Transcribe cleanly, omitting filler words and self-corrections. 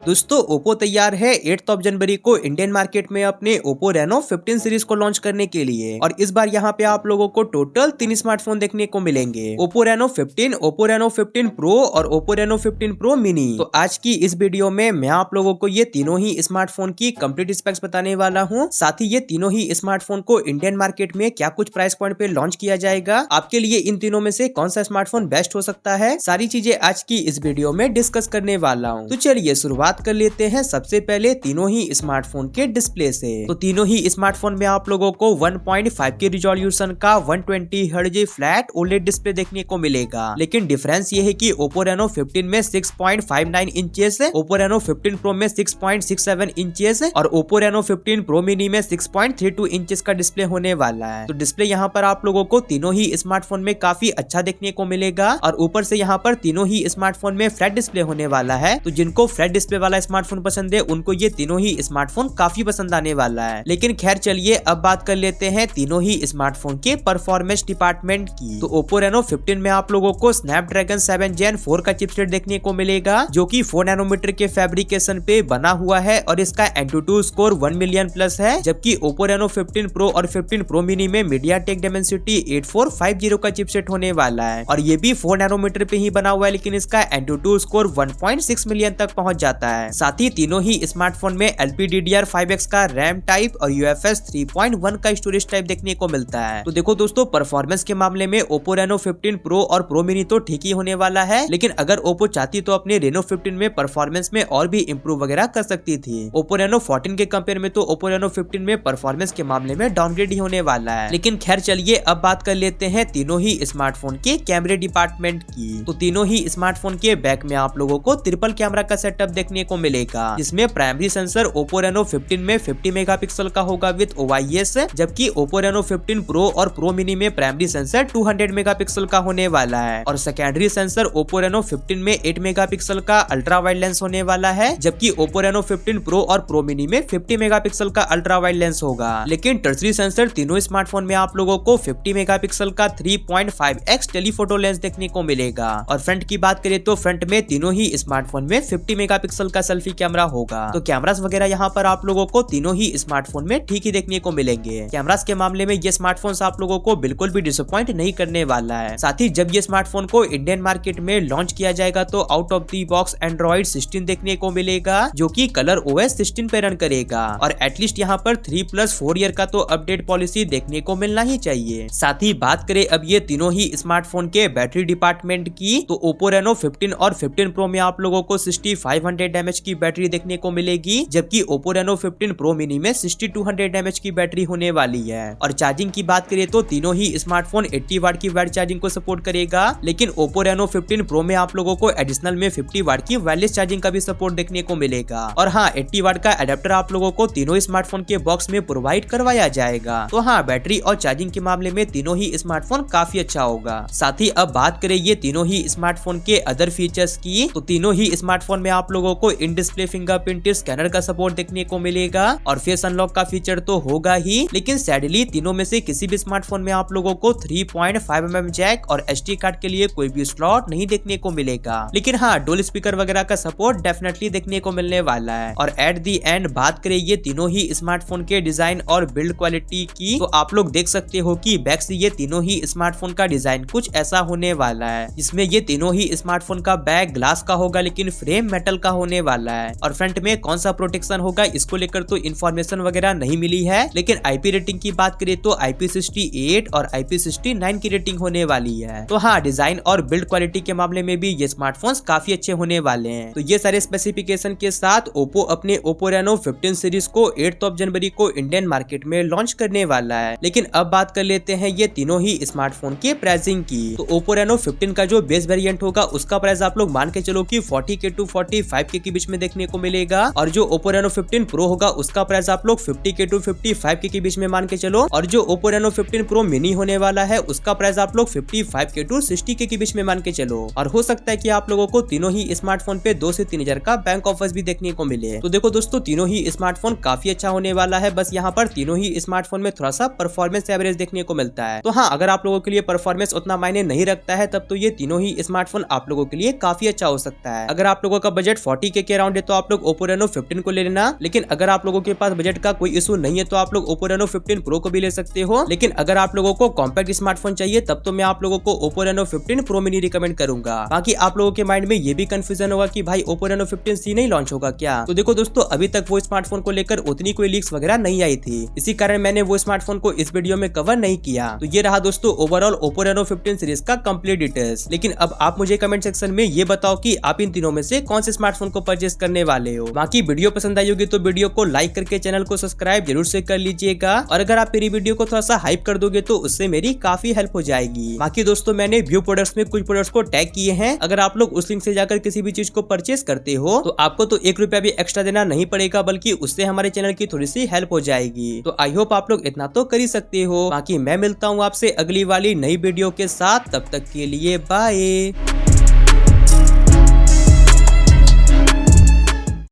दोस्तों ओप्पो तैयार है 8 जनवरी को इंडियन मार्केट में अपने ओप्पो रेनो 15 सीरीज को लॉन्च करने के लिए। और इस बार यहाँ पे आप लोगों को टोटल 3 स्मार्टफोन देखने को मिलेंगे, Oppo Reno 15, Oppo Reno 15 pro और ओप्पो रेनो 15 प्रो मिनी। तो आज की इस वीडियो में मैं आप लोगों को ये तीनों ही स्मार्टफोन की कंप्लीट स्पेक्स बताने वाला हूँ। साथ ही ये तीनों ही स्मार्टफोन को इंडियन मार्केट में क्या कुछ प्राइस पॉइंट पे लॉन्च किया जाएगा, आपके लिए इन तीनों में से कौन सा स्मार्टफोन बेस्ट हो सकता है, सारी चीजें आज की इस वीडियो में डिस्कस करने वाला हूँ। तो चलिए शुरुआत कर लेते हैं सबसे पहले तीनों ही स्मार्टफोन के डिस्प्ले से। तो तीनों ही स्मार्टफोन में आप लोगों को 1.5 के रिजोल्यूशन का 120 हर्ट्ज फ्लैट ओलेड डिस्प्ले देखने को मिलेगा। लेकिन डिफरेंस ये है कि ओप्पो रेनो 15 में 6.59 इंचेस, ओप्पो रेनो 15 प्रो में 6.67 इंचेस और ओप्पो रेनो 15 प्रो मिनी में 6.32 इंचेस का डिस्प्ले होने वाला है। तो डिस्प्ले यहाँ पर आप लोगों को तीनों ही स्मार्टफोन में काफी अच्छा देखने को मिलेगा। और ऊपर से यहाँ पर तीनों ही स्मार्टफोन में फ्लैट डिस्प्ले होने वाला है। तो जिनको फ्लैट डिस्प्ले वाला स्मार्टफोन पसंद है उनको ये तीनों ही स्मार्टफोन काफी पसंद आने वाला है। लेकिन खैर चलिए अब बात कर लेते हैं तीनों ही स्मार्टफोन के परफॉर्मेंस डिपार्टमेंट की। तो ओप्पो रेनो 15 में आप लोगों को स्नैपड्रैगन 7 Gen 4 का चिपसेट देखने को मिलेगा, जो कि 4 नैनोमीटर के फैब्रिकेशन पे बना हुआ है और इसका Antutu स्कोर 1 मिलियन प्लस है। जबकि ओप्पो रेनो 15 प्रो और 15 प्रो मिनी में MediaTek Dimensity 8450 का चिपसेट होने वाला है और ये भी 4 नैनोमीटर पे ही बना हुआ है, लेकिन इसका Antutu स्कोर 1.6 मिलियन तक पहुंच जाता है। साथ ही तीनों ही स्मार्टफोन में LPDDR5X का रैम टाइप और UFS 3.1 का स्टोरेज टाइप देखने को मिलता है। तो देखो दोस्तों, परफॉर्मेंस के मामले में ओप्पो रेनो 15 प्रो और प्रो मिनी तो ठीक ही होने वाला है, लेकिन अगर ओप्पो चाहती तो अपने रेनो 15 में परफॉर्मेंस में और भी इम्प्रूव वगैरह कर सकती थी। ओप्पो रेनो 14 के कंपेयर में तो ओप्पो रेनो 15 में परफॉर्मेंस के मामले में डाउनग्रेड ही होने वाला है। लेकिन खैर चलिए अब बात कर लेते हैं तीनों ही स्मार्टफोन के कैमरे डिपार्टमेंट की। तो तीनों ही स्मार्टफोन के बैक में आप लोगों को ट्रिपल कैमरा का सेटअप देखने को मिलेगा, जिसमें प्राइमरी सेंसर ओप्पो रेनो 15 में 50 मेगापिक्सल का होगा विद OIS, जबकि ओप्पो रेनो 15 प्रो और प्रो मिनी में प्राइमरी सेंसर 200 मेगापिक्सल का होने वाला है और सेकेंडरी सेंसर ओप्पो रेनो 15 में 8 मेगापिक्सल का अल्ट्रा वाइड लेंस होने वाला है, जबकि ओप्पो रेनो 15 प्रो और प्रो मिनी में 50 मेगापिक्सल का अल्ट्रा वाइड लेंस होगा। लेकिन टर्सरी सेंसर तीनों स्मार्टफोन में आप लोगों को 50 मेगापिक्सल का 3.5x टेलीफोटो लेंस देखने को मिलेगा। और फ्रंट की बात करें तो फ्रंट में तीनों ही स्मार्टफोन में 50 मेगापिक्सल का सेल्फी कैमरा होगा। तो कैमरास वगैरह यहाँ पर आप लोगों को तीनों ही स्मार्टफोन में ठीक ही देखने को मिलेंगे। कैमरास के मामले में ये स्मार्टफोन्स आप लोगों को बिल्कुल भी डिसअपॉइंट नहीं करने वाला है। साथ ही जब ये स्मार्टफोन को इंडियन मार्केट में लॉन्च किया जाएगा तो out of the box Android 16 देखने को मिलेगा, जो कि कलर OS 16 पे रन करेगा और एटलीस्ट यहाँ पर 3+4 ईयर का तो अपडेट पॉलिसी देखने को मिलना ही चाहिए। साथ ही बात करें अब ये तीनों ही स्मार्टफोन के बैटरी डिपार्टमेंट की, तो ओप्पो रेनो 15 और 15 प्रो में आप लोगों को 6500 mAh की बैटरी देखने को मिलेगी, जबकि ओप्पो रेनो 15 प्रो मिनी में 6200 mAh की बैटरी होने वाली है। और चार्जिंग की बात करें तो तीनों ही स्मार्टफोन 80 वाट की वायर्ड चार्जिंग को सपोर्ट करेगा, लेकिन ओप्पो रेनो 15 प्रो में आप लोगों को एडिशनल में 50 वाट की वायरलेस चार्जिंग का भी सपोर्ट देखने को मिलेगा। और हाँ, 80 वाट का अडेप्टर आप लोगों को तीनों स्मार्टफोन के बॉक्स में प्रोवाइड करवाया जाएगा। तो हाँ, बैटरी और चार्जिंग के मामले में तीनों ही स्मार्टफोन काफी अच्छा होगा। साथ ही अब बात करें ये तीनों ही स्मार्टफोन के अदर फीचर्स की, तो तीनों ही स्मार्टफोन में आप लोगों को इन डिस्प्ले फिंगरप्रिंट स्कैनर का सपोर्ट देखने को मिलेगा और फेस अनलॉक का फीचर तो होगा ही, लेकिन सैडली तीनों में से किसी भी स्मार्टफोन में आप लोगों को 3.5mm जैक और SD कार्ड के लिए कोई भी स्लॉट नहीं देखने को मिलेगा। लेकिन हाँ, डुअल स्पीकर वगैरह का सपोर्ट डेफिनेटली देखने को मिलने वाला है। और एट दी एंड बात करें ये तीनों ही स्मार्टफोन के डिजाइन और बिल्ड क्वालिटी की, तो आप लोग देख सकते हो कि बैक से ये तीनों ही स्मार्टफोन का डिजाइन कुछ ऐसा होने वाला है, जिसमें ये तीनों ही स्मार्टफोन का बैक ग्लास का होगा लेकिन फ्रेम मेटल का होने वाला है। और फ्रंट में कौन सा प्रोटेक्शन होगा इसको लेकर तो इन्फॉर्मेशन वगैरह नहीं मिली है, लेकिन IP रेटिंग की बात करें तो IP68 और IP69 की रेटिंग होने वाली है। तो हाँ, डिजाइन और बिल्ड क्वालिटी के मामले में भी ये स्मार्टफोन्स काफी अच्छे होने वाले हैं। तो ये सारे स्पेसिफिकेशन के साथ ओप्पो अपने ओप्पो रेनो 15 सीरीज को 8 जनवरी को इंडियन मार्केट में लॉन्च करने वाला है। लेकिन अब बात कर लेते हैं ये तीनों ही स्मार्टफोन के प्राइसिंग की। तो ओप्पो रेनो 15 का जो बेस वेरिएंट होगा उसका प्राइस आप लोग मान के चलो कि 40K to 45K के बीच में देखने को मिलेगा, और जो ओप्पो रेनो 15 प्रो होगा उसका प्राइस आप लोग 50K to 55K के बीच में मान के चलो, और जो ओप्पो रेनो 15 प्रो मिनी होने वाला है उसका प्राइस आप लोग 55K to 60K के बीच में मान के चलो। और हो सकता है कि आप लोगों को तीनों ही स्मार्टफोन पे 2 से 3 हजार का बैंक ऑफर्स भी देखने को मिले। तो देखो दोस्तों, तीनों ही स्मार्टफोन काफी अच्छा होने वाला है, बस यहाँ पर तीनों ही स्मार्टफोन में थोड़ा सा परफॉर्मेंस एवरेज देखने को मिलता है। तो हाँ, अगर आप लोगों के लिए परफॉर्मेंस उतना मायने नहीं रखता है तब तो ये तीनों ही स्मार्टफोन आप लोगों के लिए काफी अच्छा हो सकता है। अगर आप लोगों का बजट 40K 10K के अराउंड है तो आप लोग Oppo Reno 15 को ले लेना। लेकिन अगर आप लोगों के पास बजट का कोई इशू नहीं है तो आप लोग Oppo Reno 15 Pro को भी ले सकते हो। लेकिन अगर आप लोगों को कॉम्पैक्ट स्मार्टफोन चाहिए तब तो मैं आप लोगों को Oppo Reno 15 Pro Mini recommend करूंगा। बाकी आप लोगों के माइंड में ये भी कंफ्यूजन होगा कि भाई Oppo Reno 15C नहीं लॉन्च होगा क्या? तो देखो दोस्तों, अभी तक वो स्मार्टफोन को लेकर उतनी कोई लीक्स वगैरह नहीं आई थी, इसी कारण मैंने वो स्मार्टफोन को इस वीडियो में कवर नहीं किया। तो ये रहा दोस्तों ओवरऑल Oppo Reno 15 सीरीज का कंप्लीट डिटेल्स। लेकिन अब आप मुझे कमेंट सेक्शन में ये बताओ कि आप इन तीनों में से कौन से स्मार्टफोन को परचेस करने वाले हो। बाकी वीडियो पसंद आई होगी तो वीडियो को लाइक करके चैनल को सब्सक्राइब जरूर से कर लीजिएगा, और अगर आप मेरी वीडियो को थोड़ा सा हाइप कर दोगे तो उससे मेरी काफी हेल्प हो जाएगी। बाकी दोस्तों, मैंने व्यू प्रोडक्ट्स में कुछ प्रोडक्ट्स को टैग किए हैं, अगर आप लोग उस लिंक से जाकर किसी भी चीज को परचेस करते हो तो आपको तो 1 रुपया भी एक्स्ट्रा देना नहीं पड़ेगा, बल्कि उससे हमारे चैनल की थोड़ी सी हेल्प हो जाएगी। तो आई होप आप लोग इतना तो कर ही सकते हो। बाकी मैं मिलता हूँ आपसे अगली वाली नई वीडियो के साथ, तब तक के लिए बाय।